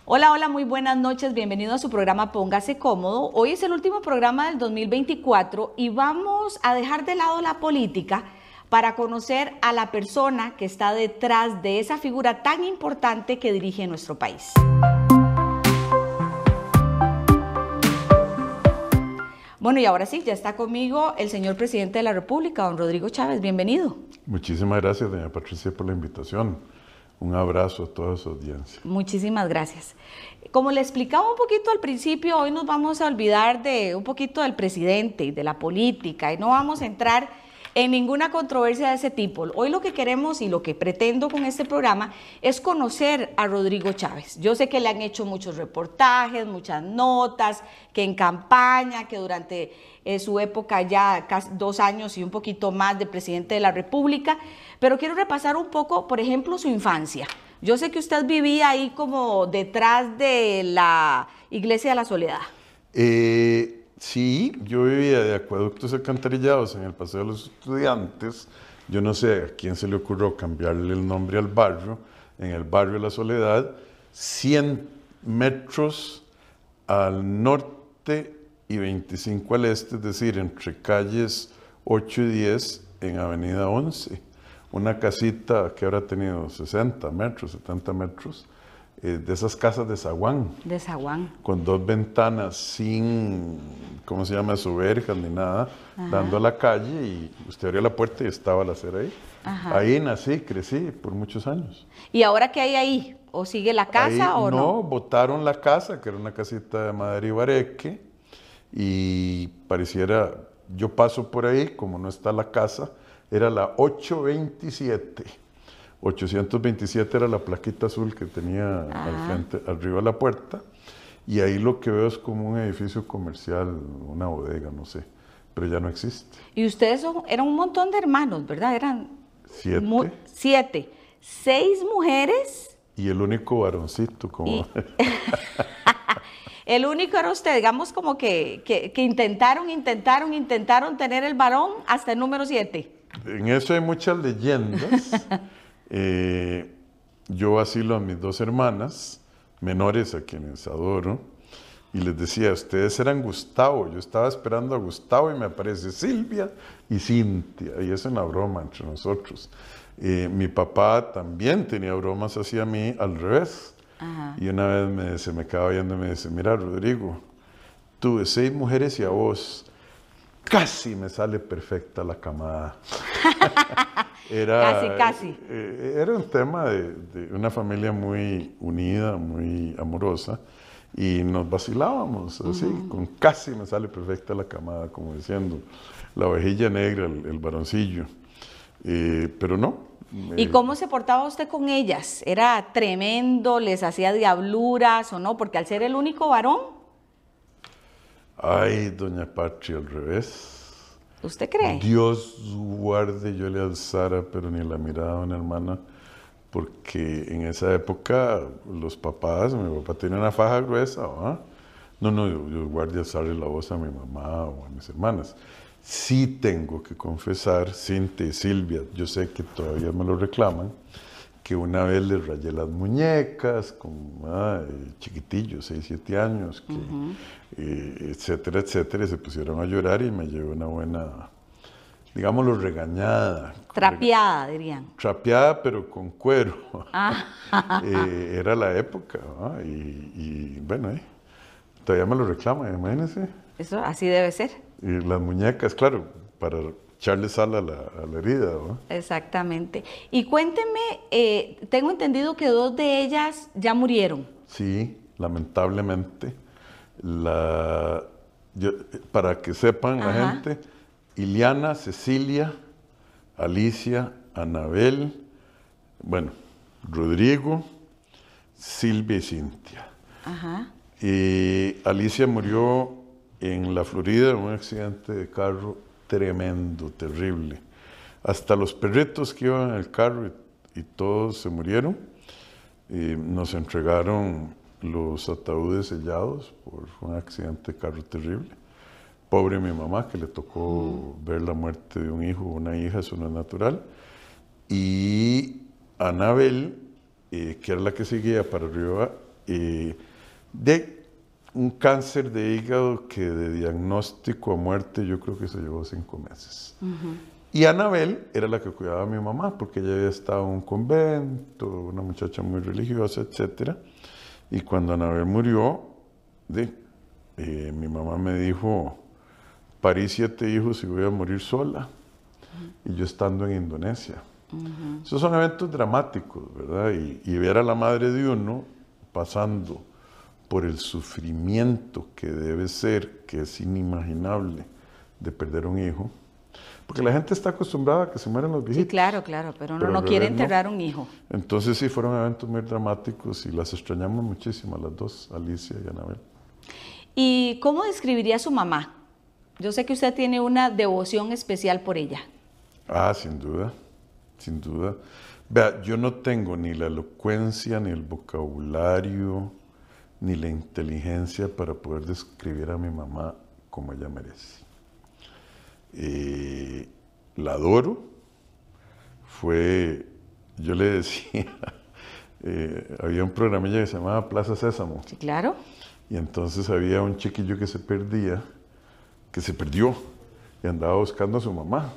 Hola, hola, muy buenas noches, bienvenido a su programa Póngase Cómodo. Hoy es el último programa del 2024 y vamos a dejar de lado la política para conocer a la persona que está detrás de esa figura tan importante que dirige nuestro país. Bueno, y ahora sí, ya está conmigo el señor presidente de la República, don Rodrigo Chávez, bienvenido. Muchísimas gracias, doña Patricia, por la invitación. Un abrazo a toda su audiencia. Muchísimas gracias. Como le explicaba un poquito al principio, hoy nos vamos a olvidar de un poquito del presidente y de la política y no vamos a entrar en ninguna controversia de ese tipo. Hoy lo que queremos y lo que pretendo con este programa es conocer a Rodrigo Chávez. Yo sé que le han hecho muchos reportajes, muchas notas, que en campaña, que durante su época ya casi 2 años y un poquito más de presidente de la República, pero quiero repasar un poco, por ejemplo, su infancia. Yo sé que usted vivía ahí como detrás de la Iglesia de la Soledad. Sí, yo vivía de acueductos alcantarillados en el Paseo de los Estudiantes. Yo no sé a quién se le ocurrió cambiarle el nombre al barrio, en el barrio de la Soledad, 100 metros al norte y 25 al este, es decir, entre calles 8 y 10 en Avenida 11. Una casita que habrá tenido 60 metros, 70 metros, de esas casas de zaguán. De zaguán. Con 2 ventanas sin, ¿cómo se llama? Verjas ni nada, dando a la calle, y usted abría la puerta y estaba la acera ahí. Ajá. Ahí nací, crecí por muchos años. ¿Y ahora qué hay ahí? ¿O sigue la casa ahí, o no? No, botaron la casa, que era una casita de madera y bareque, y pareciera, yo paso por ahí, como no está la casa, era la 827. 827 era la plaquita azul que tenía al frente, arriba de la puerta, y ahí lo que veo es como un edificio comercial, una bodega, no sé, pero ya no existe. Y ustedes eran un montón de hermanos, ¿verdad? Eran 7. 7. 6 mujeres. Y el único varoncito, como... El único era usted, digamos como que intentaron tener el varón hasta el número 7. En eso hay muchas leyendas. Yo vacilo a mis 2 hermanas menores, a quienes adoro, y les decía, ustedes eran Gustavo. Yo estaba esperando a Gustavo y me aparece Silvia y Cintia, y es una broma entre nosotros. Mi papá también tenía bromas hacia mí al revés. Ajá. Y una vez se me quedaba viendo y me dice, mira, Rodrigo, tuve 6 mujeres y a vos casi me sale perfecta la camada. Casi. Era un tema de una familia muy unida, muy amorosa, y nos vacilábamos así, con casi me sale perfecta la camada, como diciendo, la ovejilla negra, el varoncillo. Pero no. ¿Y cómo se portaba usted con ellas? ¿Era tremendo? ¿Les hacía diabluras o no? Porque al ser el único varón... Ay, doña Patria, al revés. ¿Usted cree? Dios guarde yo le alzara, pero ni la mirada a una hermana, porque en esa época los papás, mi papá tenía una faja gruesa, ¿verdad? No, yo guarde alzarle la voz a mi mamá o a mis hermanas. Sí tengo que confesar, Cintia y Silvia, yo sé que todavía me lo reclaman, que una vez les rayé las muñecas, con chiquitillos, 6, 7 años, etcétera, etcétera, y se pusieron a llorar y me llevé una buena, digámoslo, regañada. Trapeada, dirían. Trapeada, pero con cuero. Era la época, ¿no? Y bueno, todavía me lo reclaman, imagínense. Eso así debe ser. Y las muñecas, claro, para echarle sal a la herida, ¿no? Exactamente. Y cuénteme, tengo entendido que 2 de ellas ya murieron. Sí, lamentablemente. Para que sepan la gente, Iliana, Cecilia, Alicia, Anabel, bueno, Rodrigo, Silvia y Cintia. Alicia murió en la Florida en un accidente de carro tremendo, terrible. Hasta los perritos que iban en el carro y todos se murieron. Nos entregaron los ataúdes sellados por un accidente de carro terrible. Pobre mi mamá, que le tocó ver la muerte de un hijo o una hija, eso no es natural. Y Anabel, que era la que seguía para arriba, de un cáncer de hígado que de diagnóstico a muerte yo creo que se llevó 5 meses. Y Anabel era la que cuidaba a mi mamá, porque ella había estado en un convento, una muchacha muy religiosa, etc. Y cuando Anabel murió, mi mamá me dijo, parí 7 hijos y voy a morir sola. Y yo estando en Indonesia. Esos son eventos dramáticos, ¿verdad? Y ver a la madre de uno pasando por el sufrimiento que debe ser, que es inimaginable, de perder un hijo. Porque la gente está acostumbrada a que se mueran los viejitos. Sí, claro, pero uno no quiere enterrar un hijo. Entonces sí, fueron eventos muy dramáticos y las extrañamos muchísimo, las dos, Alicia y Anabel. ¿Y cómo describiría a su mamá? Yo sé que usted tiene una devoción especial por ella. Ah, sin duda, sin duda. Vea, yo no tengo ni la elocuencia, ni el vocabulario, ni la inteligencia para poder describir a mi mamá como ella merece. La adoro. Yo le decía, había un programilla que se llamaba Plaza Sésamo. Sí, claro. Y entonces había un chiquillo que se perdió, y andaba buscando a su mamá.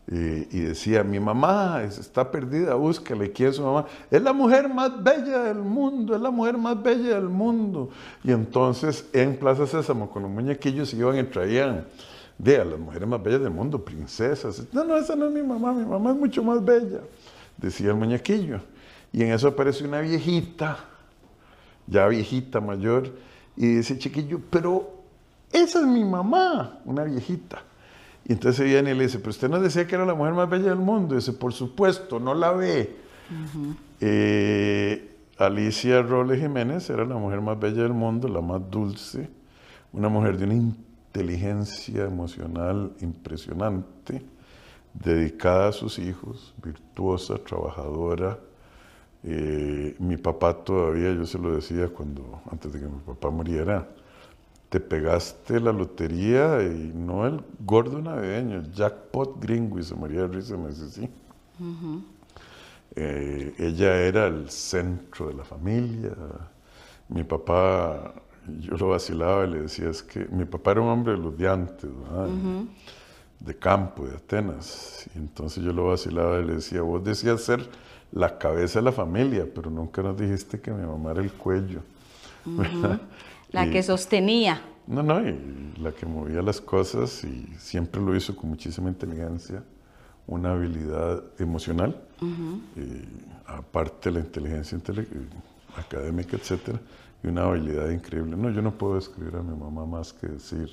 Y decía, mi mamá está perdida, búscale, ¿quién es su mamá? Es la mujer más bella del mundo, es la mujer más bella del mundo. Y entonces en Plaza Sésamo con los muñequillos iban y traían a las mujeres más bellas del mundo, princesas. No, esa no es mi mamá es mucho más bella, decía el muñequillo. Y en eso aparece una viejita, ya viejita, mayor, y dice, chiquillo, pero esa es mi mamá, una viejita. Y entonces viene y le dice, pero usted nos decía que era la mujer más bella del mundo. Y dice, por supuesto, no la ve. Alicia Robles Jiménez era la mujer más bella del mundo, la más dulce, una mujer de una inteligencia emocional impresionante, dedicada a sus hijos, virtuosa, trabajadora. Mi papá todavía, yo se lo decía antes de que mi papá muriera, te pegaste la lotería y no el gordo navideño, el jackpot gringo, y se moría de risa, me dice sí. Ella era el centro de la familia. Mi papá, yo lo vacilaba y le decía, es que mi papá era un hombre de los de antes, ¿verdad? De campo, de Atenas. Y entonces yo lo vacilaba y le decía, vos decías ser la cabeza de la familia, pero nunca nos dijiste que mi mamá era el cuello. La que sostenía. No, y la que movía las cosas y siempre lo hizo con muchísima inteligencia, una habilidad emocional, aparte de la inteligencia académica, etcétera, y una habilidad increíble. No, yo no puedo describir a mi mamá más que decir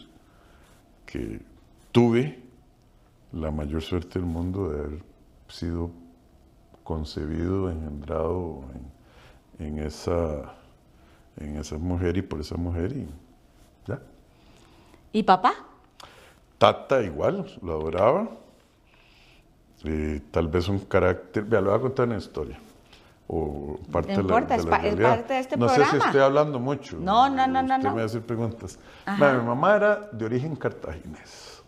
que tuve la mayor suerte del mundo de haber sido concebido, engendrado en esa mujer y por esa mujer y ya. ¿Y papá? Tata igual, lo adoraba. Tal vez un carácter, vea, le voy a contar una historia. O parte no importa, es parte de este programa. No sé si estoy hablando mucho. No. Usted me va a hacer preguntas. Mi mamá era de origen cartaginés.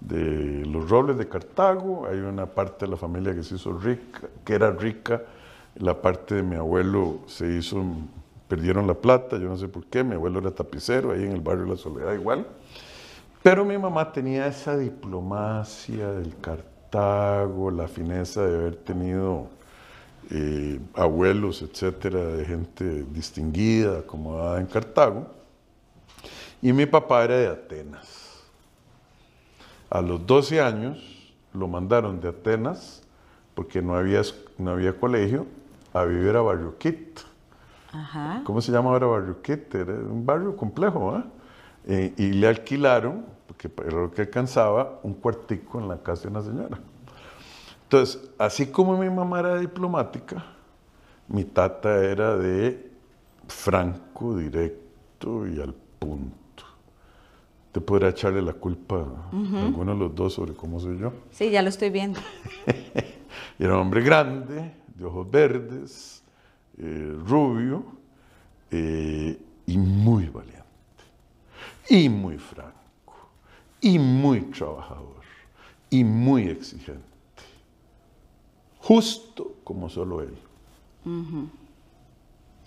De los Robles de Cartago, hay una parte de la familia que se hizo rica, que era rica. La parte de mi abuelo perdieron la plata, yo no sé por qué, mi abuelo era tapicero, ahí en el barrio La Soledad igual. Pero mi mamá tenía esa diplomacia del Cartago, la fineza de haber tenido abuelos, etcétera, de gente distinguida, acomodada en Cartago. Y mi papá era de Atenas. A los 12 años lo mandaron de Atenas, porque no había colegio, a vivir a Barrio Quito. ¿Cómo se llama ahora Barrio Quito? Era un barrio complejo, ¿eh? Y le alquilaron, porque era lo que alcanzaba, un cuartico en la casa de una señora. Entonces, así como mi mamá era diplomática, mi tata era de franco, directo y al punto. Te podrá echarle la culpa a alguno de los dos sobre cómo soy yo. Sí, ya lo estoy viendo. Era un hombre grande, de ojos verdes, rubio y muy valiente, y muy franco, y muy trabajador, y muy exigente. Justo como solo él.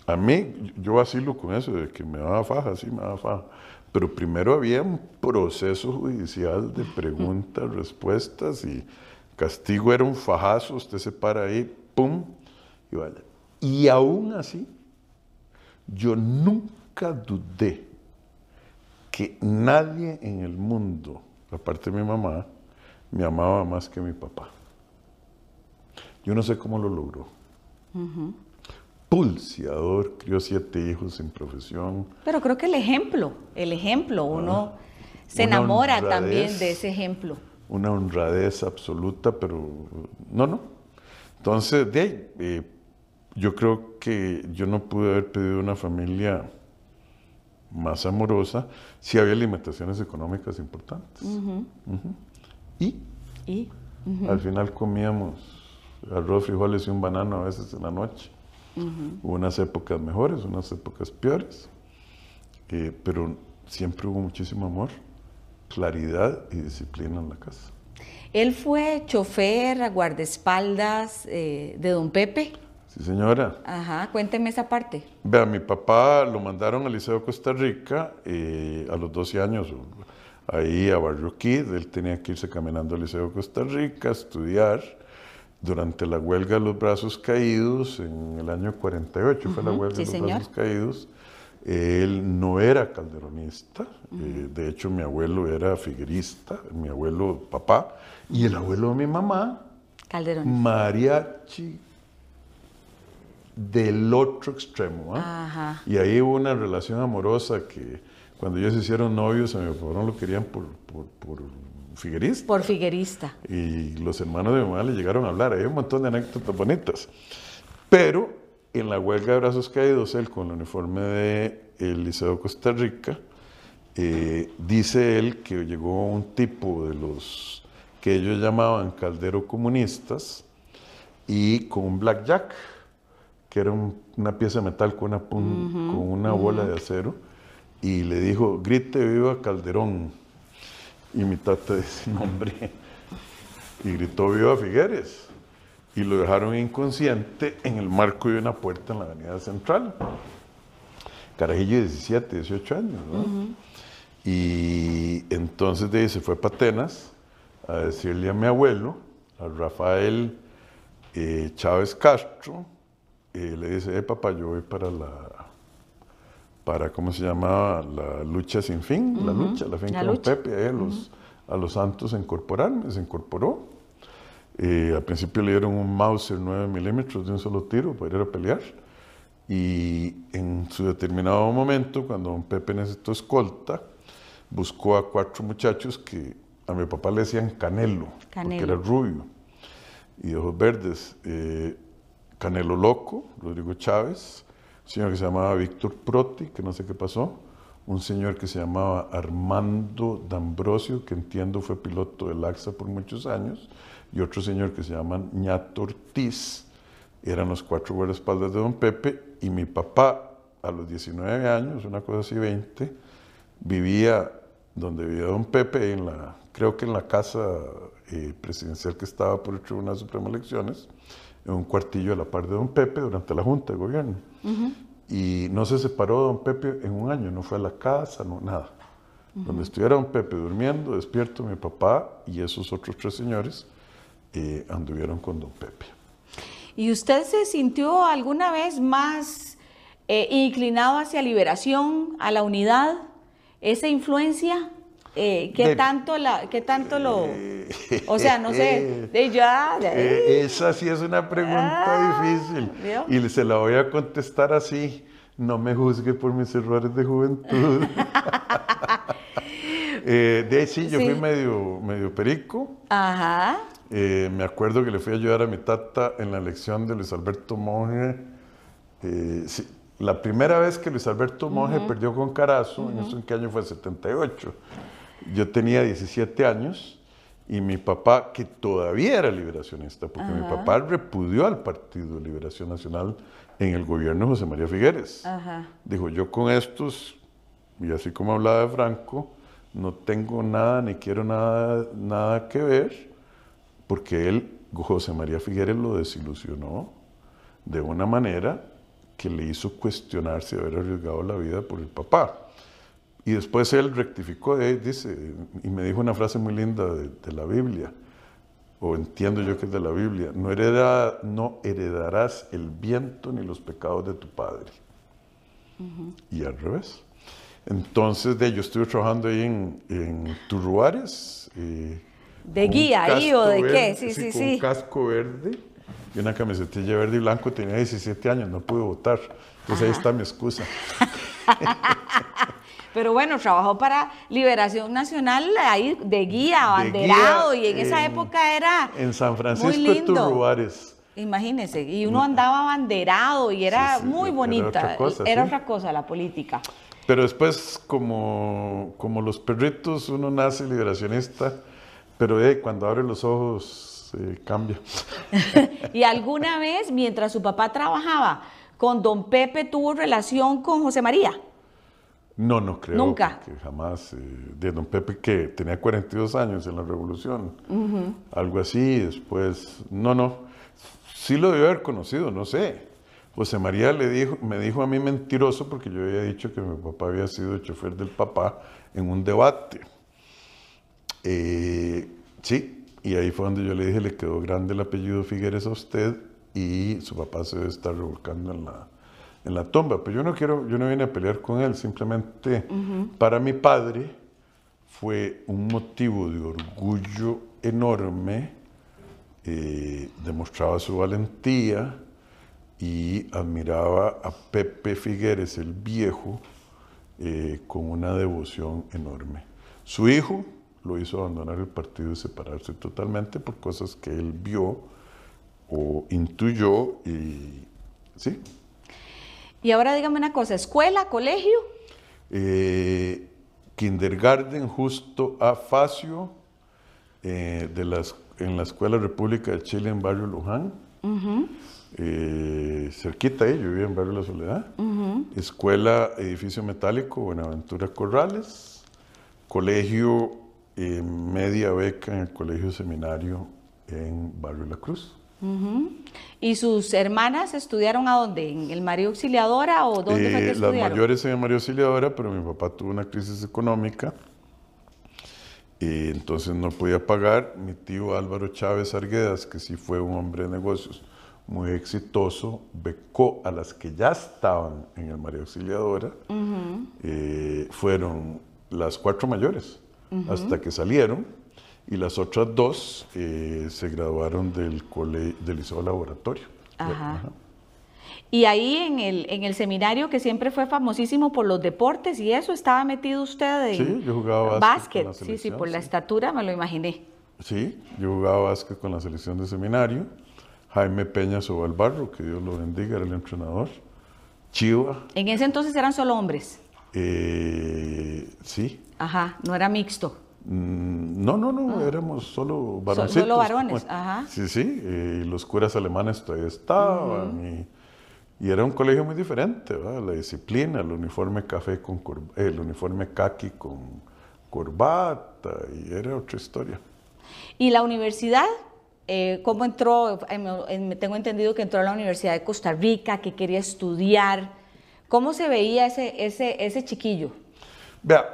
A mí, yo vacilo con eso, de que me daba faja, sí, me daba faja. Pero primero había un proceso judicial de preguntas, respuestas y castigo era un fajazo, usted se para ahí, pum, y vaya. Y aún así, yo nunca dudé que nadie en el mundo, aparte de mi mamá, me amaba más que mi papá. Yo no sé cómo lo logró. Pulseador, crió 7 hijos sin profesión. Pero creo que el ejemplo, uno se enamora también de ese ejemplo. Una honradez absoluta, pero no. Entonces, de ahí, yo creo que yo no pude haber pedido una familia más amorosa si había limitaciones económicas importantes. Y al final comíamos arroz, frijoles y un banano a veces en la noche. Hubo unas épocas mejores, unas épocas peores, pero siempre hubo muchísimo amor, claridad y disciplina en la casa. ¿Él fue chofer, guardaespaldas de don Pepe? Sí, señora. Ajá, cuénteme esa parte. Vea, mi papá lo mandaron al Liceo de Costa Rica a los 12 años, ahí a Barrio Kid. Él tenía que irse caminando al Liceo de Costa Rica a estudiar. Durante la huelga de los brazos caídos, en el año 48 fue la huelga de los brazos caídos, él no era calderonista, de hecho mi abuelo era figuerista, mi abuelo papá, y el abuelo de mi mamá, mariachi del otro extremo. Y ahí hubo una relación amorosa que cuando ellos se hicieron novios, a mi papá no lo querían por figuerista. Por figuerista. Y los hermanos de mi mamá le llegaron a hablar. Hay un montón de anécdotas bonitas. Pero en la huelga de brazos caídos, él con el uniforme del Liceo de Costa Rica, dice él que llegó un tipo de los que ellos llamaban caldero comunistas y con un blackjack, que era una pieza de metal con una bola de acero, y le dijo, grite viva Calderón. Y mi tata dice, no, hombre, y gritó viva Figueres. Y lo dejaron inconsciente en el marco de una puerta en la avenida Central. Carajillo de 17, 18 años, ¿no? Y entonces de ahí se fue para Atenas a decirle a mi abuelo, a Rafael Chávez Castro, le dice, papá, yo voy para ¿cómo se llama? La lucha sin fin, la finca Don Pepe, a los Santos a incorporarme, se incorporó. Al principio le dieron un Mauser 9 milímetros de un solo tiro para ir a pelear. Y en su determinado momento, cuando Don Pepe necesitó escolta, buscó a 4 muchachos que a mi papá le decían Canelo, porque era rubio y de ojos verdes. Canelo Loco, Rodrigo Chávez, un señor que se llamaba Víctor Proti, que no sé qué pasó, un señor que se llamaba Armando D'Ambrosio, que entiendo fue piloto del AXA por muchos años, y otro señor que se llama Ñato Ortiz. Eran los 4 guardaespaldas de Don Pepe, y mi papá, a los 19 años, una cosa así 20, vivía donde vivía Don Pepe, creo que en la casa presidencial que estaba por el Tribunal Supremo de Elecciones, en un cuartillo a la par de Don Pepe durante la Junta de Gobierno. Y no se separó de Don Pepe en un año, no fue a la casa, no, nada. Donde estuviera Don Pepe durmiendo, despierto, mi papá y esos otros 3 señores anduvieron con Don Pepe. ¿Y usted se sintió alguna vez más inclinado hacia liberación, a la unidad? ¿Esa influencia? ¿Qué tanto lo...? O sea, no sé, esa sí es una pregunta difícil. ¿Vio? Y se la voy a contestar así. No me juzgue por mis errores de juventud. De ahí sí, yo fui medio perico. Ajá. Me acuerdo que le fui a ayudar a mi tata en la elección de Luis Alberto Monge. Sí, la primera vez que Luis Alberto Monge perdió con Carazo, ¿en qué año fue? 78. Yo tenía 17 años y mi papá, que todavía era liberacionista, porque mi papá repudió al Partido de Liberación Nacional en el gobierno de José María Figueres. Dijo, yo con estos, y así como hablaba de Franco, no tengo nada ni quiero nada que ver, porque él, José María Figueres, lo desilusionó de una manera que le hizo cuestionarse haber arriesgado la vida por el papá. Y después él rectificó, dice, y me dijo una frase muy linda de la Biblia, o entiendo yo que es de la Biblia: no heredarás el viento ni los pecados de tu padre. Y al revés. Entonces, yo estuve trabajando ahí en Turruares. ¿De guía ahí o de qué? Sí, con un casco verde y una camisetilla verde y blanco. Tenía 17 años, no pude votar. Entonces ahí está mi excusa. Pero bueno, trabajó para Liberación Nacional ahí de guía, abanderado, y en esa época era en San Francisco muy lindo. de Turruares. Imagínense, y uno andaba abanderado y era muy bonita. Era sí. otra cosa la política. Pero después, como los perritos, uno nace liberacionista, pero cuando abre los ojos cambia. ¿Y alguna vez, mientras su papá trabajaba con don Pepe, tuvo relación con José María? No, no creo. Nunca. Que jamás. De don Pepe, que tenía 42 años en la Revolución, algo así. Después, no. Sí lo debió haber conocido, no sé. José María me dijo a mí mentiroso, porque yo había dicho que mi papá había sido chofer del papá en un debate. Sí, y ahí fue donde yo le dije: le quedó grande el apellido Figueres a usted y su papá se debe estar revolcando en la tumba. Pero yo no vine a pelear con él, simplemente para mi padre fue un motivo de orgullo enorme. Demostraba su valentía y admiraba a Pepe Figueres el Viejo con una devoción enorme. Su hijo lo hizo abandonar el partido y separarse totalmente por cosas que él vio o intuyó, y sí. Y ahora dígame una cosa: ¿escuela, colegio? Kindergarten justo a Facio, en la Escuela República de Chile en Barrio Luján. Cerquita ahí, yo vivía en Barrio La Soledad. Escuela Edificio Metálico Buenaventura Corrales. Colegio media beca en el Colegio Seminario en Barrio La Cruz. ¿Y sus hermanas estudiaron a dónde? ¿En el María Auxiliadora o dónde fue que estudiaron? Las mayores en el María Auxiliadora, pero mi papá tuvo una crisis económica y entonces no podía pagar. Mi tío Álvaro Chávez Arguedas, que sí fue un hombre de negocios muy exitoso, becó a las que ya estaban en el María Auxiliadora. Fueron las 4 mayores hasta que salieron, y las otras 2 se graduaron del Liceo Laboratorio. Y ahí en el seminario, que siempre fue famosísimo por los deportes y eso, ¿estaba metido usted en Sí, yo jugaba básquet? con la selección, Sí, por la estatura me lo imaginé. Sí, yo jugaba básquet con la selección de seminario. Jaime Peña Sobalbarro, que Dios lo bendiga, era el entrenador. Chiva. ¿En ese entonces eran solo hombres? Sí. Ajá, no era mixto. No, éramos solo varoncitos. Solo varones, ajá. Sí, los curas alemanes todavía estaban, y era un colegio muy diferente, ¿verdad? La disciplina, el uniforme café el uniforme caqui con corbata, y era otra historia. ¿Y la universidad? ¿Cómo entró? Tengo entendido que entró a la Universidad de Costa Rica, que quería estudiar. ¿Cómo se veía ese chiquillo? Vea,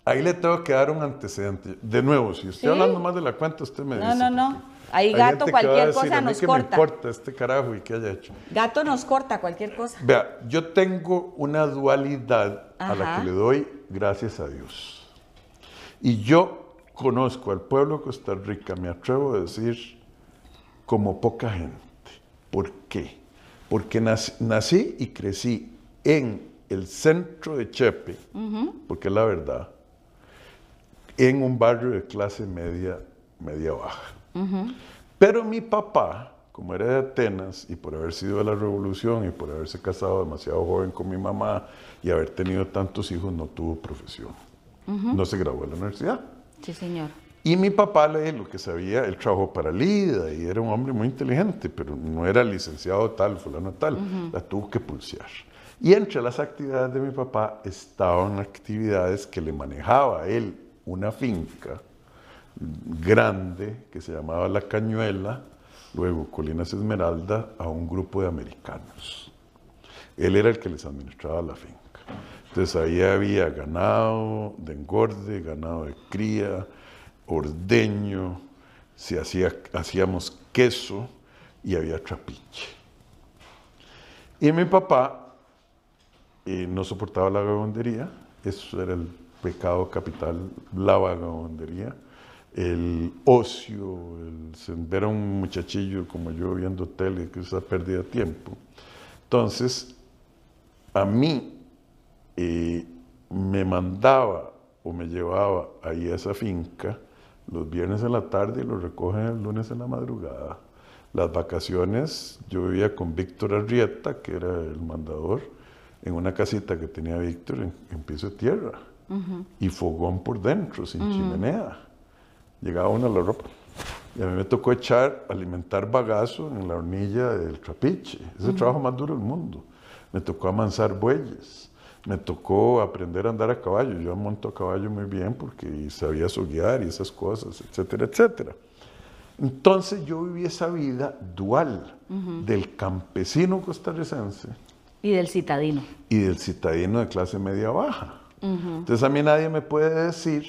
ahí le tengo que dar un antecedente. De nuevo, si estoy hablando más de la cuenta, usted me dice. No. Ahí Gato cualquier cosa nos corta. ¿Qué me importa este carajo y qué haya hecho? Gato nos corta cualquier cosa. Vea, yo tengo una dualidad a la que le doy gracias a Dios. Y yo conozco al pueblo de Costa Rica, me atrevo a decir, como poca gente. ¿Por qué? Porque nací y crecí en el centro de Chepe, porque es la verdad, en un barrio de clase media baja. Pero mi papá, como era de Atenas, y por haber sido de la Revolución, y por haberse casado demasiado joven con mi mamá, y haber tenido tantos hijos, no tuvo profesión. No se graduó en la universidad. Sí, señor. Y mi papá, lo que sabía, él trabajó para Lida, y era un hombre muy inteligente, pero no era licenciado tal, fulano tal, la tuvo que pulsear. Y entre las actividades de mi papá estaban actividades que le manejaba a él una finca grande que se llamaba La Cañuela, luego Colinas Esmeralda, a un grupo de americanos. Él era el que les administraba la finca. Entonces ahí había ganado de engorde, ganado de cría, ordeño, hacíamos queso y había trapiche. Y mi papá no soportaba la vagabundería, eso era el pecado capital, la vagabundería, el ocio, ver a un muchachillo como yo viendo tele, que es esa pérdida de tiempo. Entonces, a mí me mandaba o me llevaba ahí a esa finca los viernes en la tarde y lo recogen el lunes en la madrugada. Las vacaciones, yo vivía con Víctor Arrieta, que era el mandador, en una casita que tenía Víctor en piso de tierra y fogón por dentro, sin chimenea. Llegaba uno a la ropa. Y a mí me tocó alimentar bagazo en la hornilla del trapiche. Es el trabajo más duro del mundo. Me tocó amansar bueyes. Me tocó aprender a andar a caballo. Yo monto a caballo muy bien porque sabía soguear y esas cosas, etcétera, etcétera. Entonces yo viví esa vida dual del campesino costarricense Y del citadino. y del citadino de clase media baja. Entonces a mí nadie me puede decir...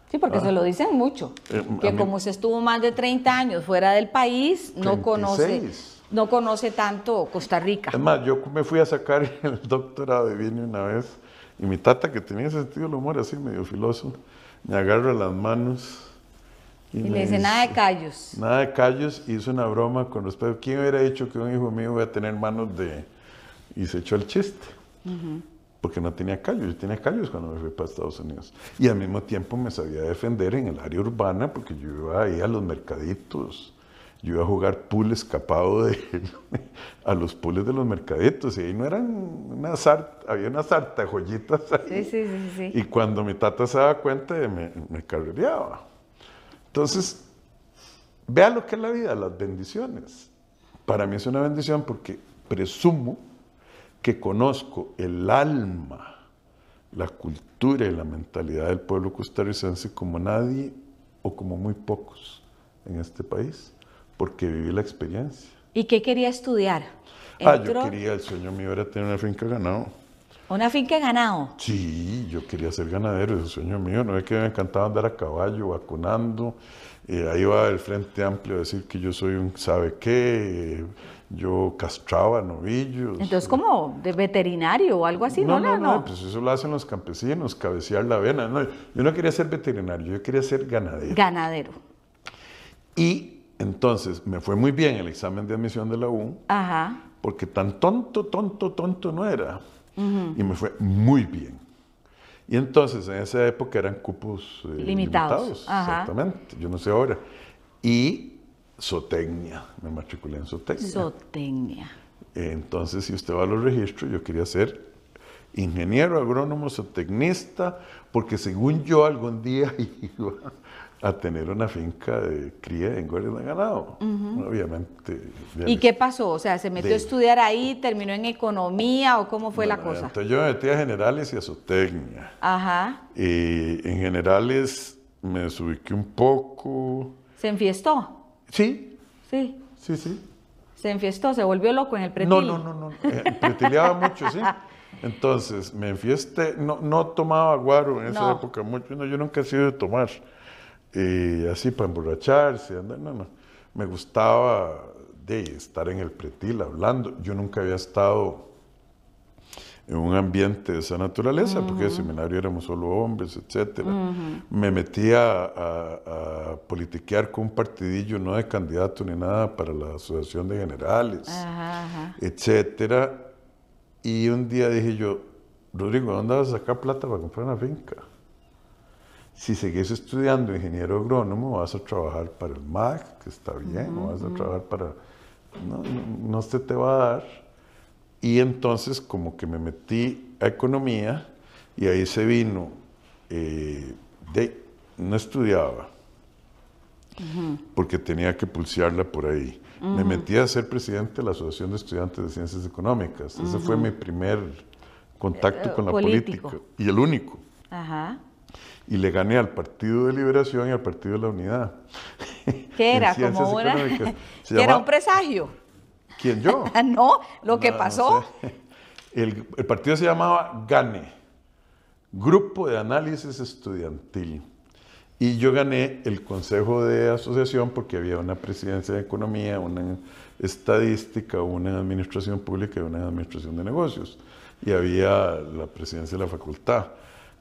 Sí, porque se lo dicen mucho, que como se estuvo más de 30 años fuera del país, no conoce tanto Costa Rica. Es más, yo me fui a sacar el doctorado y vine una vez, y mi tata, que tenía ese sentido del humor así medio filoso, me agarra las manos y le dice, nada de callos. Nada de callos, y hizo una broma con respecto, ¿quién hubiera dicho que un hijo mío iba a tener manos de...? Y se echó el chiste. Porque no tenía callos, yo tenía callos cuando me fui para Estados Unidos. Y al mismo tiempo me sabía defender en el área urbana, porque yo iba ahí a los mercaditos, yo iba a jugar pool escapado a los pools de los mercaditos, y ahí no eran había una sarta de joyitas ahí. Sí. Y cuando mi tata se daba cuenta, me carrereaba. Entonces, vea lo que es la vida, las bendiciones. Para mí es una bendición porque presumo que conozco el alma, la cultura y la mentalidad del pueblo costarricense como nadie o como muy pocos en este país, porque viví la experiencia. ¿Y qué quería estudiar? El sueño mío era tener una finca de ganado. ¿Una finca de ganado? Sí, yo quería ser ganadero, ese sueño mío. No es que me encantaba andar a caballo, vacunando. Ahí va el Frente Amplio a decir que yo soy un sabe qué. Yo castraba novillos. Entonces, ¿como de veterinario o algo así? No, pues eso lo hacen los campesinos, cabecear la avena. No, yo no quería ser veterinario, yo quería ser ganadero. Ganadero. Y entonces me fue muy bien el examen de admisión de la U, porque tan tonto no era. Y me fue muy bien. Y entonces en esa época eran cupos limitados. Exactamente, yo no sé ahora. Y zootecnia, me matriculé en zootecnia. Zootecnia. Entonces, si usted va a los registros, yo quería ser ingeniero, agrónomo, zootecnista, porque según yo algún día iba a tener una finca de cría de engorde de ganado. Obviamente. ¿Y qué pasó? O sea, ¿se metió a estudiar ahí, terminó en economía o cómo fue la cosa? Entonces yo me metí a generales y a zootecnia. Y en generales me desubiqué un poco. ¿Se enfiestó? Sí. Sí. Sí. ¿Se enfiestó? ¿Se volvió loco en el pretil? No. Pretileaba mucho, sí. Entonces, me enfiesté. No tomaba guaro en esa época mucho. No, yo nunca he sido de tomar. Así para emborracharse. No. Me gustaba estar en el pretil hablando. Yo nunca había estado en un ambiente de esa naturaleza, porque en el seminario éramos solo hombres, etc. Me metí a politiquear con un partidillo, no de candidato ni nada, para la Asociación de Generales, etc. Y un día dije yo, Rodrigo, ¿dónde vas a sacar plata para comprar una finca? Si seguís estudiando ingeniero agrónomo, vas a trabajar para el MAC, que está bien, o vas a trabajar para... No se te va a dar. Y entonces como que me metí a economía y ahí se vino, no estudiaba, porque tenía que pulsearla por ahí. Me metí a ser presidente de la Asociación de Estudiantes de Ciencias Económicas. Ese fue mi primer contacto con la política y el único. Y le gané al Partido de Liberación y al Partido de la Unidad. ¿Qué era? ¿Como una? ¿Que era un presagio? ¿Quién, yo? No, lo que No, pasó. no sé. El partido se llamaba GANE, Grupo de Análisis Estudiantil. Y yo gané el consejo de asociación porque había una presidencia de economía, una estadística, una administración pública y una administración de negocios. Y había la presidencia de la facultad.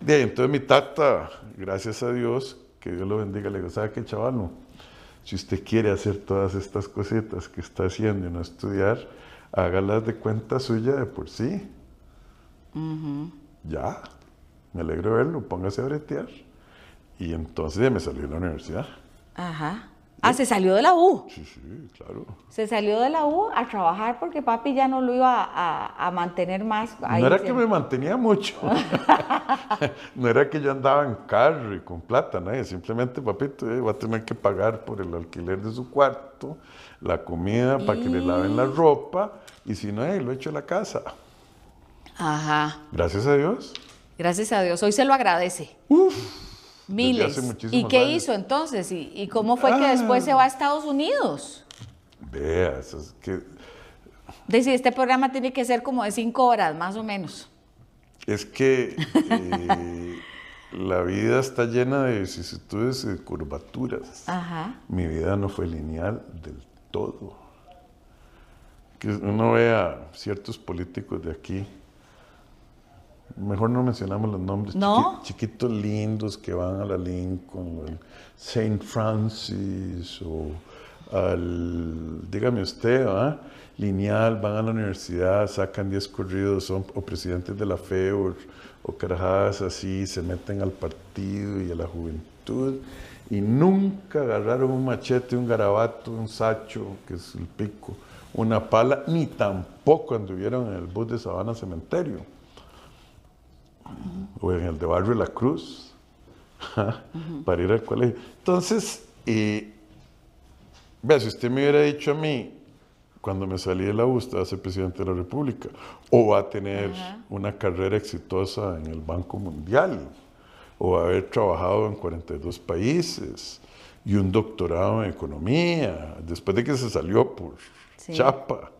De ahí, entonces mi tata, gracias a Dios, que Dios lo bendiga, le digo, ¿sabe qué, chavalo? Si usted quiere hacer todas estas cositas que está haciendo y no estudiar, hágalas de cuenta suya de por sí. Ya, me alegro de verlo, póngase a bretear. Y entonces ya me salí de la universidad. Ajá. Ah, se salió de la U. Sí, sí, claro. Se salió de la U a trabajar porque papi ya no lo iba a mantener más. Ahí No era que me mantenía mucho. No era que yo andaba en carro y con plata, ¿no? Simplemente, papito, va a tener que pagar por el alquiler de su cuarto, la comida para que le laven la ropa, y si no, lo echo a la casa. Ajá. Gracias a Dios. Gracias a Dios. Hoy se lo agradece. Miles. Desde hace muchísimos ¿Y qué años. hizo entonces? ¿Y cómo fue que después se va a Estados Unidos? Vea, eso es que Decir, este programa tiene que ser como de 5 horas, más o menos. la vida está llena de vicisitudes y de curvaturas. Ajá. Mi vida no fue lineal del todo. Que uno vea ciertos políticos de aquí, mejor no mencionamos los nombres, ¿No? chiquitos lindos que van a la Lincoln, o al Saint Francis, o dígame usted, ¿ah? Lineal, van a la universidad, sacan 10 corridos, son o presidentes de la FEUR, o carajadas así, se meten al partido y a la juventud, y nunca agarraron un machete, un garabato, un sacho, que es el pico, una pala, ni tampoco anduvieron en el bus de Sabana Cementerio, o en el de Barrio La Cruz, para ir al colegio. Entonces, vea, si usted me hubiera dicho a mí, cuando me salí de la U, va a ser presidente de la República, o va a tener una carrera exitosa en el Banco Mundial, o va a haber trabajado en 42 países, y un doctorado en economía, después de que se salió por chapa,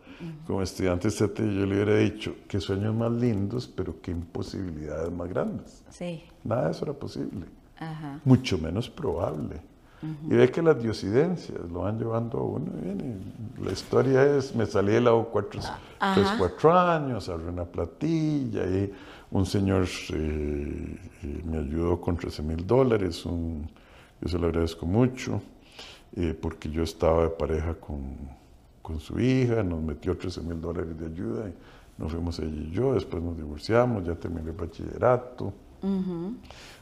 como estudiante, yo le hubiera dicho, qué sueños más lindos, pero qué imposibilidades más grandes. Sí. Nada de eso era posible, Ajá. mucho menos probable. Y ve que las diosidencias lo van llevando a uno. La historia es, me salí de la U 4 años, abrí una platilla y un señor me ayudó con $13,000. Yo se lo agradezco mucho, porque yo estaba de pareja con su hija, nos metió $13,000 de ayuda y nos fuimos ella y yo, después nos divorciamos, ya terminé el bachillerato.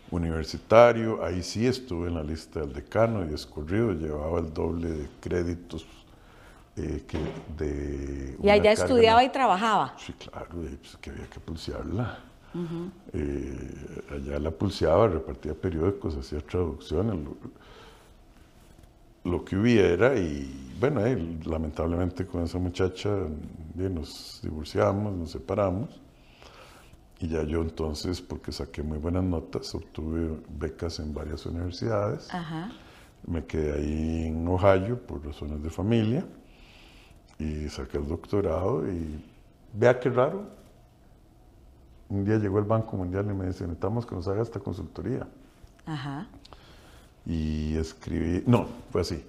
Universitario, ahí sí estuve en la lista del decano y escorrido, llevaba el doble de créditos ¿Y allá estudiaba y trabajaba? Sí, claro, pues, que había que pulsearla. Allá la pulseaba, repartía periódicos, hacía traducciones, lo que hubiera, y bueno, lamentablemente con esa muchacha nos divorciamos, nos separamos. Y ya yo entonces, porque saqué muy buenas notas, obtuve becas en varias universidades. Ajá. Me quedé ahí en Ohio por razones de familia y saqué el doctorado y vea qué raro. Un día llegó el Banco Mundial y me dice, necesitamos que nos haga esta consultoría. Ajá. Y escribí, no, fue así.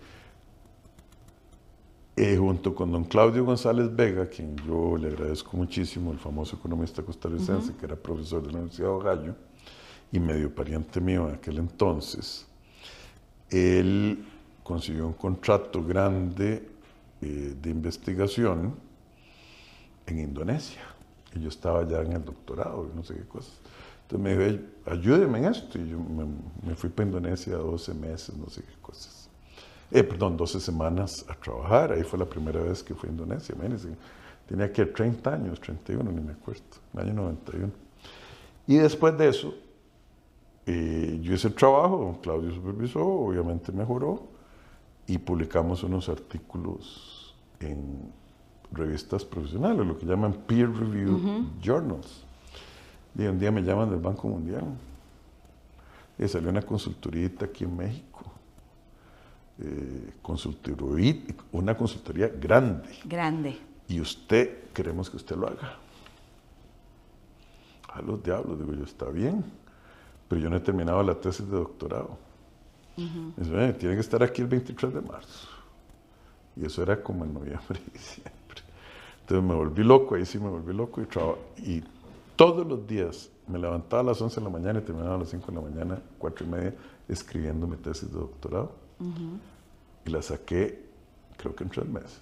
Junto con don Claudio González Vega, quien yo le agradezco muchísimo, el famoso economista costarricense, que era profesor de la Universidad de Ohio y medio pariente mío en aquel entonces, él consiguió un contrato grande de investigación en Indonesia. Y yo estaba ya en el doctorado y no sé qué cosas. Entonces me dijo, ayúdeme en esto. Y yo me fui para Indonesia 12 meses, no sé qué cosas. 12 semanas a trabajar. Ahí fue la primera vez que fui a Indonesia. Imagínense, tenía que 30 años, 31, ni me acuerdo, el año 91. Y después de eso, yo hice el trabajo, don Claudio supervisó, obviamente mejoró, y publicamos unos artículos en revistas profesionales, lo que llaman peer review journals. Y un día me llaman del Banco Mundial. Y salió una consultorita aquí en México. Una consultoría grande. Grande. y usted, queremos que usted lo haga. A los diablos, digo yo, está bien, pero yo no he terminado la tesis de doctorado. Dice, tiene que estar aquí el 23 de marzo. Y eso era como en noviembre y diciembre. Entonces me volví loco, ahí sí me volví loco y todos los días me levantaba a las 11 de la mañana y terminaba a las 5 de la mañana, 4:30, escribiendo mi tesis de doctorado. Y la saqué, creo que en 3 meses.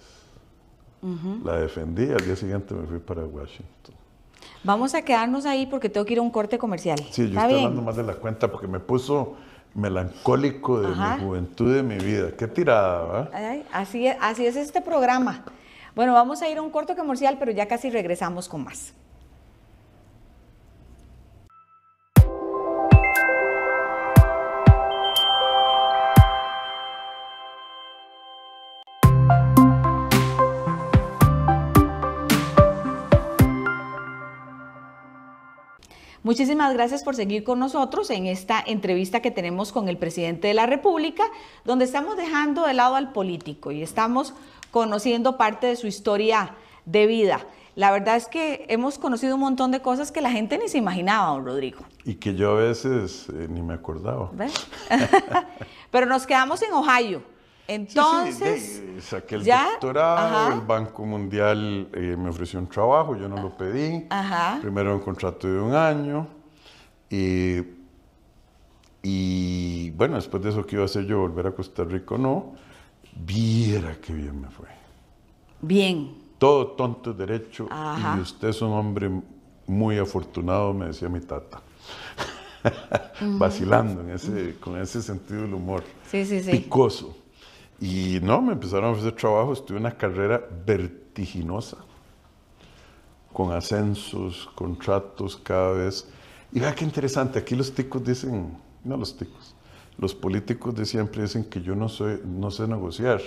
La defendí y al día siguiente me fui para Washington. Vamos a quedarnos ahí porque tengo que ir a un corte comercial. Sí, yo estoy hablando más de la cuenta porque me puso melancólico de mi juventud y de mi vida. Qué tirada, ¿verdad? Así es este programa. Bueno, vamos a ir a un corte comercial, pero ya casi regresamos con más. Muchísimas gracias por seguir con nosotros en esta entrevista que tenemos con el presidente de la República, donde estamos dejando de lado al político y estamos conociendo parte de su historia de vida. La verdad es que hemos conocido un montón de cosas que la gente ni se imaginaba, don Rodrigo. Y que yo a veces ni me acordaba. ¿Ves? Pero nos quedamos en Ohio. Entonces, saqué el doctorado, el Banco Mundial me ofreció un trabajo, yo no lo pedí, primero un contrato de 1 año, y bueno, después de eso, ¿qué iba a hacer yo? ¿Volver a Costa Rica o no? Viera qué bien me fue. Bien. Todo tonto es derecho, y usted es un hombre muy afortunado, me decía mi tata. Vacilando con ese sentido del humor, picoso. Y no, me empezaron a ofrecer trabajo, tuve una carrera vertiginosa, con ascensos, contratos cada vez. Y vea qué interesante, aquí los ticos dicen, no los ticos, los políticos de siempre dicen que yo no sé negociar.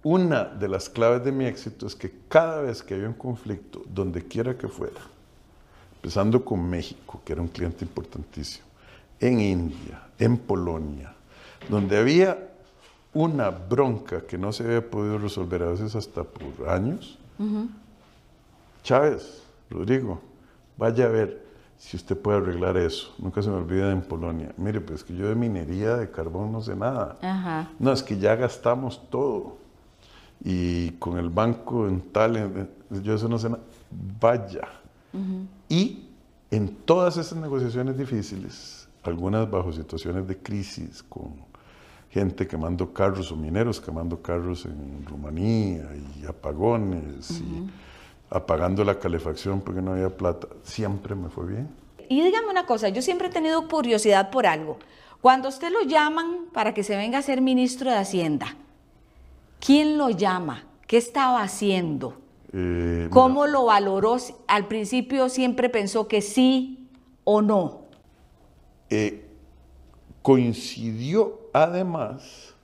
Una de las claves de mi éxito es que cada vez que había un conflicto, donde quiera que fuera, empezando con México, que era un cliente importantísimo, en India, en Polonia, donde había una bronca que no se había podido resolver a veces hasta por años. Chávez, Rodrigo, vaya a ver si usted puede arreglar eso. Nunca se me olvida en Polonia. Mire, pues que yo de minería de carbón no sé nada. No, es que ya gastamos todo. Y con el banco en tal, yo eso no sé nada. Vaya. Y en todas esas negociaciones difíciles, algunas bajo situaciones de crisis, con gente quemando carros o mineros quemando carros en Rumanía y apagones y apagando la calefacción porque no había plata, siempre me fue bien. Y dígame una cosa, yo siempre he tenido curiosidad por algo. Cuando a usted lo llaman para que se venga a ser ministro de Hacienda, ¿quién lo llama? ¿Qué estaba haciendo? ¿Cómo lo valoró? Al principio siempre pensó que sí o no. Coincidió además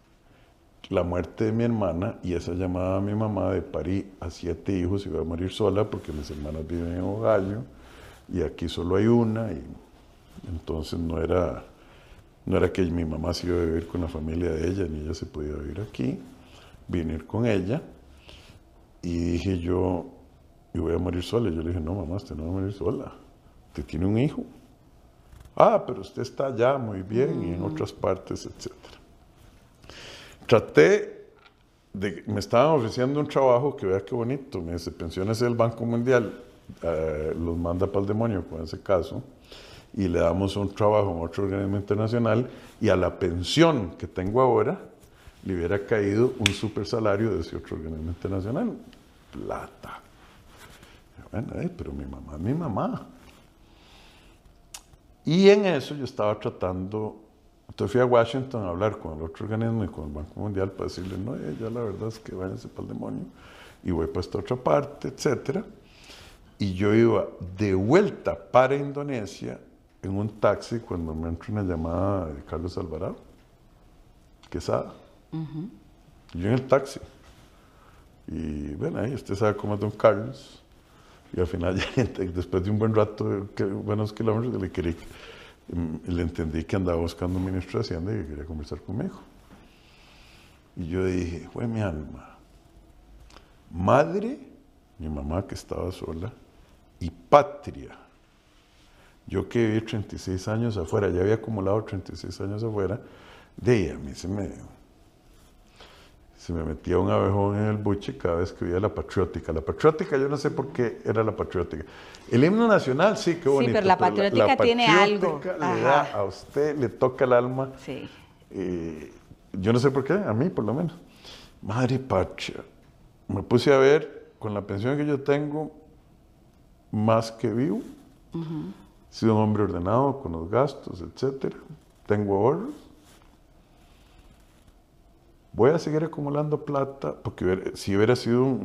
la muerte de mi hermana y esa llamada a mi mamá de parir a 7 hijos y iba a morir sola porque mis hermanas viven en Ogallo y aquí solo hay una, y entonces no era que mi mamá se iba a vivir con la familia de ella ni ella se podía vivir aquí, venir con ella, y dije yo voy a morir sola. Yo le dije, no mamá, usted no va a morir sola, usted tiene un hijo. Ah, pero usted está allá muy bien y en otras partes, etc. Me estaban ofreciendo un trabajo que vea qué bonito, me dice, pensiones del Banco Mundial, los manda para el demonio con ese caso, y le damos un trabajo en otro organismo internacional, y a la pensión que tengo ahora, le hubiera caído un super salario de ese otro organismo internacional. Plata. Bueno, pero mi mamá es mi mamá. Y en eso yo estaba tratando, entonces fui a Washington a hablar con el otro organismo y con el Banco Mundial para decirle, no, ya la verdad es que váyanse para el demonio y voy para esta otra parte, etc. Y yo iba de vuelta para Indonesia en un taxi cuando me entró una llamada de Carlos Alvarado, Quesada. Yo en el taxi. Y bueno, ahí usted sabe cómo es don Carlos. Y al final, después de un buen rato, buenos kilómetros, le entendí que andaba buscando un ministro de Hacienda y que quería conversar conmigo. Y yo dije, fue mi alma. madre, mi mamá que estaba sola, y patria. Yo que viví 36 años afuera, ya había acumulado 36 años afuera, de ahí a mí se me metía un abejón en el buche cada vez que veía la patriótica. La patriótica, yo no sé por qué era la patriótica. El himno nacional, sí, qué bonito. Sí, pero la patriótica tiene algo. Le da a usted, le toca el alma. Sí. Yo no sé por qué, a mí por lo menos. Madre patria. Me puse a ver, con la pensión que yo tengo, más que vivo. He sido un hombre ordenado con los gastos, etcétera. Tengo ahorros. Voy a seguir acumulando plata, porque si hubiera sido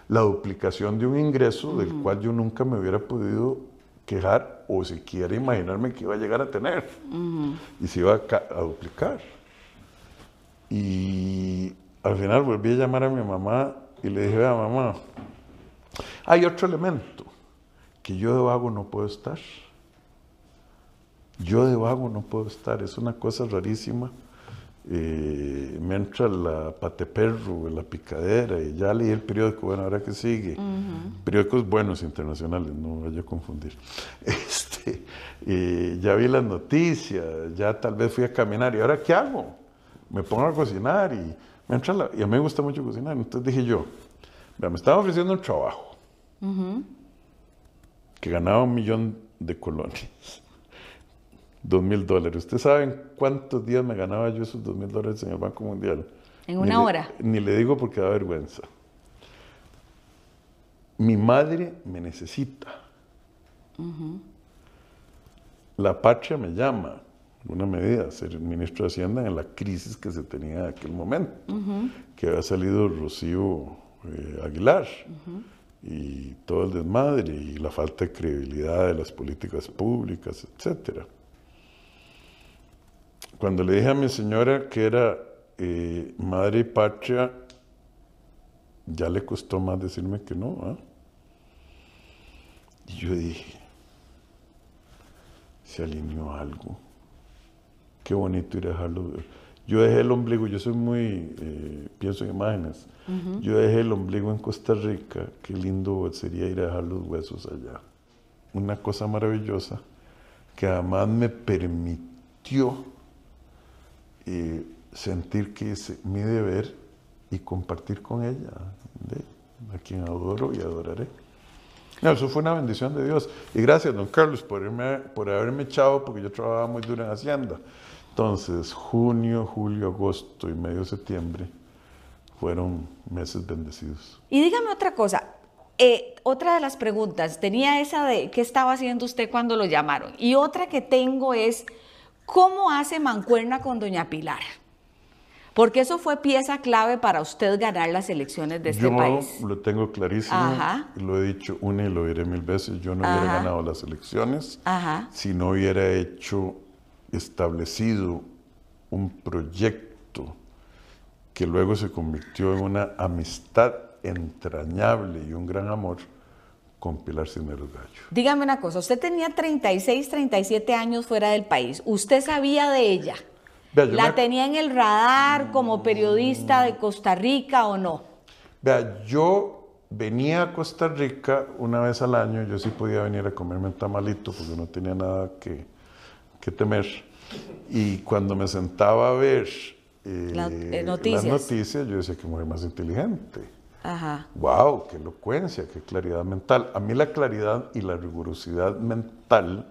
la duplicación de un ingreso del cual yo nunca me hubiera podido quejar o siquiera imaginarme que iba a llegar a tener. Y se iba a duplicar. Y al final volví a llamar a mi mamá y le dije, vea mamá, hay otro elemento, que yo de vago no puedo estar. Yo de vago no puedo estar, es una cosa rarísima. Me entra la pateperro, la picadera, y ya leí el periódico, bueno, ahora que sigue. Periódicos buenos internacionales, no vaya a confundir. Ya vi las noticias, ya tal vez fui a caminar, ¿y ahora qué hago? Me pongo a cocinar y me entra y a mí me gusta mucho cocinar. Entonces dije yo, vea, me estaban ofreciendo un trabajo que ganaba 1.000.000 de colones. $2.000. ¿Ustedes saben cuántos días me ganaba yo esos $2.000 en el Banco Mundial? ¿En una hora? Ni le digo porque da vergüenza. Mi madre me necesita. La patria me llama, en una medida, a ser ministro de Hacienda en la crisis que se tenía en aquel momento, que había salido Rocío Aguilar, y todo el desmadre, y la falta de credibilidad de las políticas públicas, etcétera. Cuando le dije a mi señora que era madre y patria, ya le costó más decirme que no. Y yo dije, se alineó algo. Qué bonito ir a dejarlo. Yo dejé el ombligo, yo soy muy, pienso en imágenes. Yo dejé el ombligo en Costa Rica, qué lindo sería ir a dejar los huesos allá. Una cosa maravillosa que además me permitió sentir que es mi deber y compartir con ella, a quien adoro y adoraré. No, eso fue una bendición de Dios. Y gracias, don Carlos, por haberme echado, porque yo trabajaba muy duro en Hacienda. Entonces, junio, julio, agosto y medio septiembre fueron meses bendecidos. Y dígame otra cosa. Otra de las preguntas, tenía esa de qué estaba haciendo usted cuando lo llamaron. Y otra que tengo es, ¿cómo hace mancuerna con doña Pilar? Porque eso fue pieza clave para usted ganar las elecciones de este país. Yo lo tengo clarísimo, lo he dicho una y lo diré 1000 veces, yo no hubiera ganado las elecciones si no hubiera establecido un proyecto que luego se convirtió en una amistad entrañable y un gran amor con Pilar Cisneros Gallo. Dígame una cosa, usted tenía 36, 37 años fuera del país, ¿usted sabía de ella? ¿La tenía en el radar como periodista de Costa Rica o no? Vea, yo venía a Costa Rica una vez al año, yo sí podía venir a comerme un tamalito porque no tenía nada que temer. Y cuando me sentaba a ver las noticias, yo decía, qué mujer más inteligente. ¡Wow! ¡Qué elocuencia! ¡Qué claridad mental! A mí la claridad y la rigurosidad mental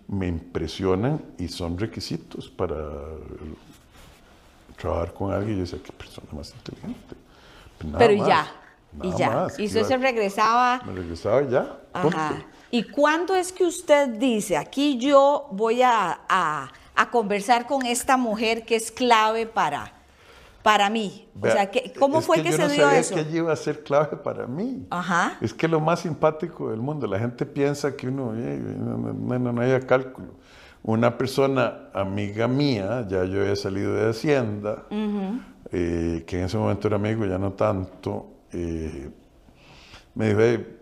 me impresionan y son requisitos para trabajar con alguien. Yo decía, qué persona más inteligente. Pero y ya. Y usted se regresaba. Me regresaba y ya. ¿Y cuándo es que usted dice, aquí yo voy a conversar con esta mujer que es clave para mí? Vea, o sea, ¿cómo fue que se dio eso? Yo no sabía que ella iba a ser clave para mí. Es que lo más simpático del mundo, la gente piensa que uno, no haya cálculo. Una persona amiga mía, ya yo había salido de Hacienda, que en ese momento era amigo, ya no tanto, me dijo, hey,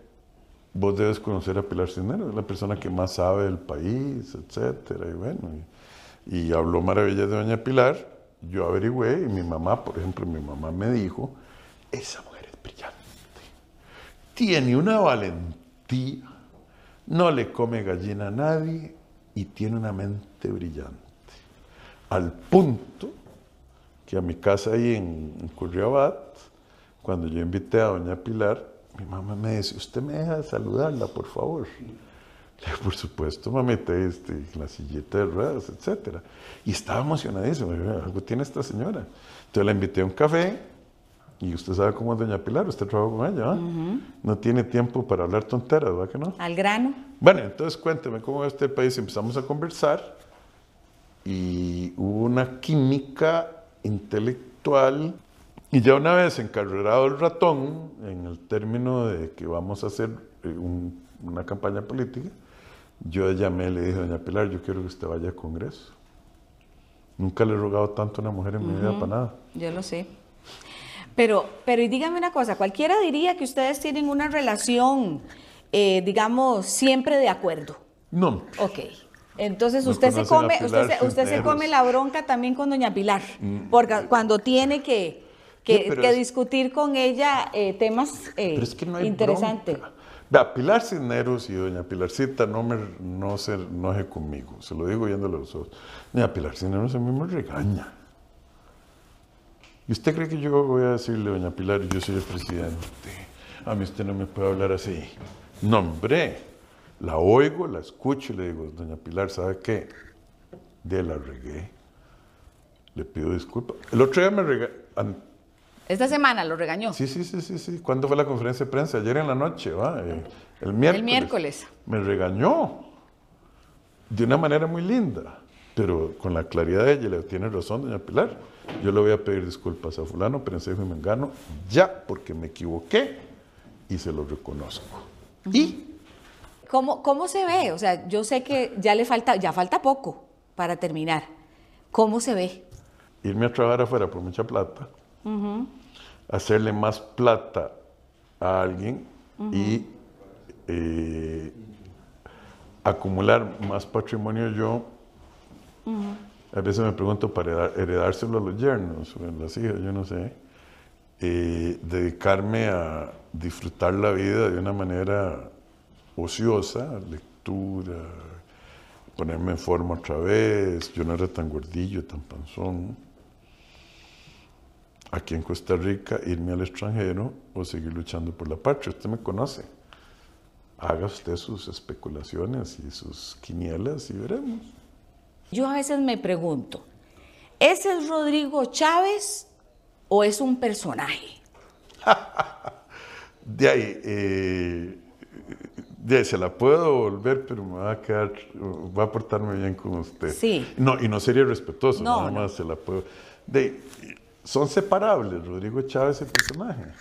vos debes conocer a Pilar Cisneros, es la persona que más sabe del país, etcétera. Y bueno, y habló maravillas de doña Pilar. Yo averigüé y mi mamá, por ejemplo, mi mamá me dijo, esa mujer es brillante. tiene una valentía, no le come gallina a nadie y tiene una mente brillante. Al punto que a mi casa ahí en Curriabat, cuando yo invité a doña Pilar, mi mamá me dice, ¿usted me deja saludarla, por favor? Le dije, por supuesto, mamita, la sillita de ruedas, etc. Y estaba emocionadísimo. Algo tiene esta señora. Entonces la invité a un café, y usted sabe cómo es doña Pilar, usted trabaja con ella, ¿verdad? No tiene tiempo para hablar tonteras, ¿verdad que no? Al grano. Bueno, entonces cuénteme cómo es este país. Empezamos a conversar y hubo una química intelectual. Y ya una vez encarrerado el ratón, en el término de que vamos a hacer una campaña política, yo llamé y le dije, doña Pilar, yo quiero que usted vaya al Congreso. Nunca le he rogado tanto a una mujer en mi vida para nada. Yo lo sé. Pero y dígame una cosa, cualquiera diría que ustedes tienen una relación, digamos, siempre de acuerdo. No. Ok. Entonces No usted conocen se come la bronca también con doña Pilar, porque cuando tiene que discutir con ella temas pero es que no hay interesantes. bronca. Vea, Pilar Cisneros y doña Pilarcita no se enoje conmigo, se lo digo viéndole a los ojos. Doña Pilar Cisneros a mí me regaña. ¿Y usted cree que yo voy a decirle, doña Pilar, yo soy el presidente? A mí usted no me puede hablar así. No, hombre, la oigo, la escucho y le digo, doña Pilar, ¿sabe qué? De la regué. Le pido disculpas. El otro día me regañó. Esta semana lo regañó. Sí. ¿Cuándo fue la conferencia de prensa? Ayer en la noche, ¿va? El miércoles. El miércoles. Me regañó. De una manera muy linda. Pero con la claridad de ella, le tiene razón, doña Pilar. Yo le voy a pedir disculpas a fulano, perencejo y mengano, ya, porque me equivoqué y se lo reconozco. ¿Y? ¿Cómo se ve? O sea, yo sé que ya falta poco para terminar. ¿Cómo se ve? Irme a trabajar afuera por mucha plata, hacerle más plata a alguien y acumular más patrimonio yo. A veces me pregunto para heredárselo a los yernos o a las hijas, yo no sé. Dedicarme a disfrutar la vida de una manera ociosa, lectura, ponerme en forma otra vez. Yo no era tan gordillo, tan panzón. Aquí en Costa Rica, irme al extranjero o seguir luchando por la patria. Usted me conoce. Haga usted sus especulaciones y sus quinielas y veremos. Yo a veces me pregunto, ¿ese es Rodrigo Chávez o es un personaje? De ahí, se la puedo devolver, pero me va a portarme bien con usted. Sí. No, y no sería respetuoso, No, nada más se la puedo. Son separables, Rodrigo Chávez y el personaje.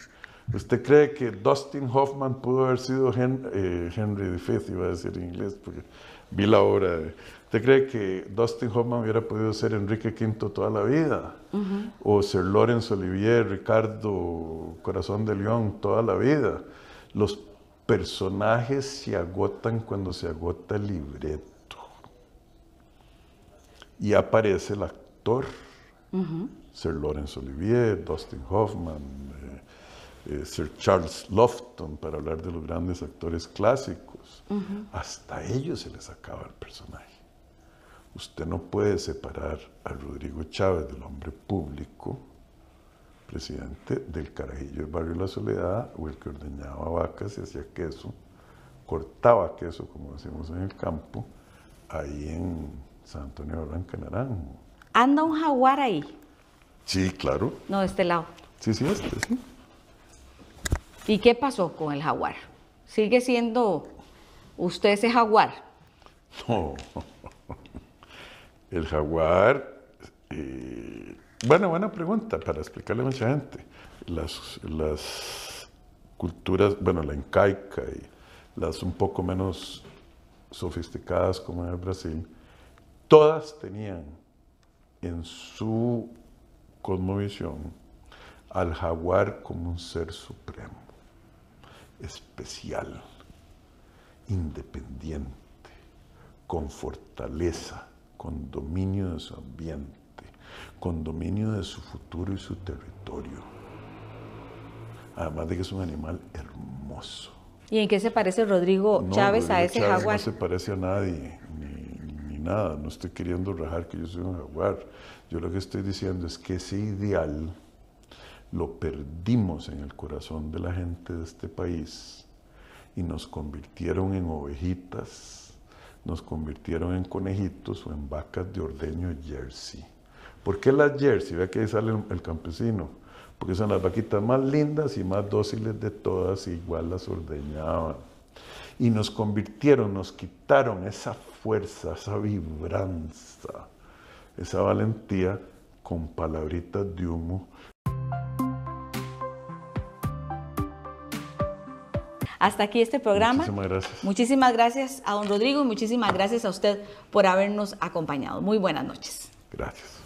¿Usted cree que Dustin Hoffman pudo haber sido Henry V, iba a decir en inglés, porque vi la obra? ¿Usted cree que Dustin Hoffman hubiera podido ser Enrique V toda la vida? O ser Laurence Olivier, Ricardo Corazón de León toda la vida. Los personajes se agotan cuando se agota el libreto. Y aparece el actor. Sir Laurence Olivier, Dustin Hoffman, Sir Charles Lofton, para hablar de los grandes actores clásicos. Hasta ellos se les acaba el personaje. Usted no puede separar a Rodrigo Chávez, del hombre público, presidente, del carajillo del barrio La Soledad, o el que ordeñaba vacas y hacía queso, cortaba queso, como decimos en el campo, ahí en San Antonio de Barranca Naranjo. ¿Anda un jaguar ahí? Sí, claro. No, de este lado. Sí. ¿Y qué pasó con el jaguar? ¿Sigue siendo usted ese jaguar? No. El jaguar, buena pregunta para explicarle a mucha gente. Las culturas, la incaica y las un poco menos sofisticadas como en el Brasil, todas tenían en su cosmovisión al jaguar como un ser supremo, especial, independiente, con fortaleza, con dominio de su ambiente, con dominio de su futuro y su territorio. Además de que es un animal hermoso. hermoso. ¿Y en qué se parece Rodrigo Chávez a ese Chávez jaguar? No se parece a nadie, ni nada. No estoy queriendo rajar que yo soy un jaguar. Yo lo que estoy diciendo es que ese ideal lo perdimos en el corazón de la gente de este país y nos convirtieron en ovejitas, nos convirtieron en conejitos o en vacas de ordeño Jersey. ¿Por qué las Jersey? Vea que ahí sale el campesino. Porque son las vaquitas más lindas y más dóciles de todas, y igual las ordeñaban. Y nos convirtieron, nos quitaron esa fuerza, esa vibranza, esa valentía con palabritas de humo. Hasta aquí este programa. Muchísimas gracias. Muchísimas gracias a don Rodrigo y muchísimas gracias a usted por habernos acompañado. Muy buenas noches. Gracias.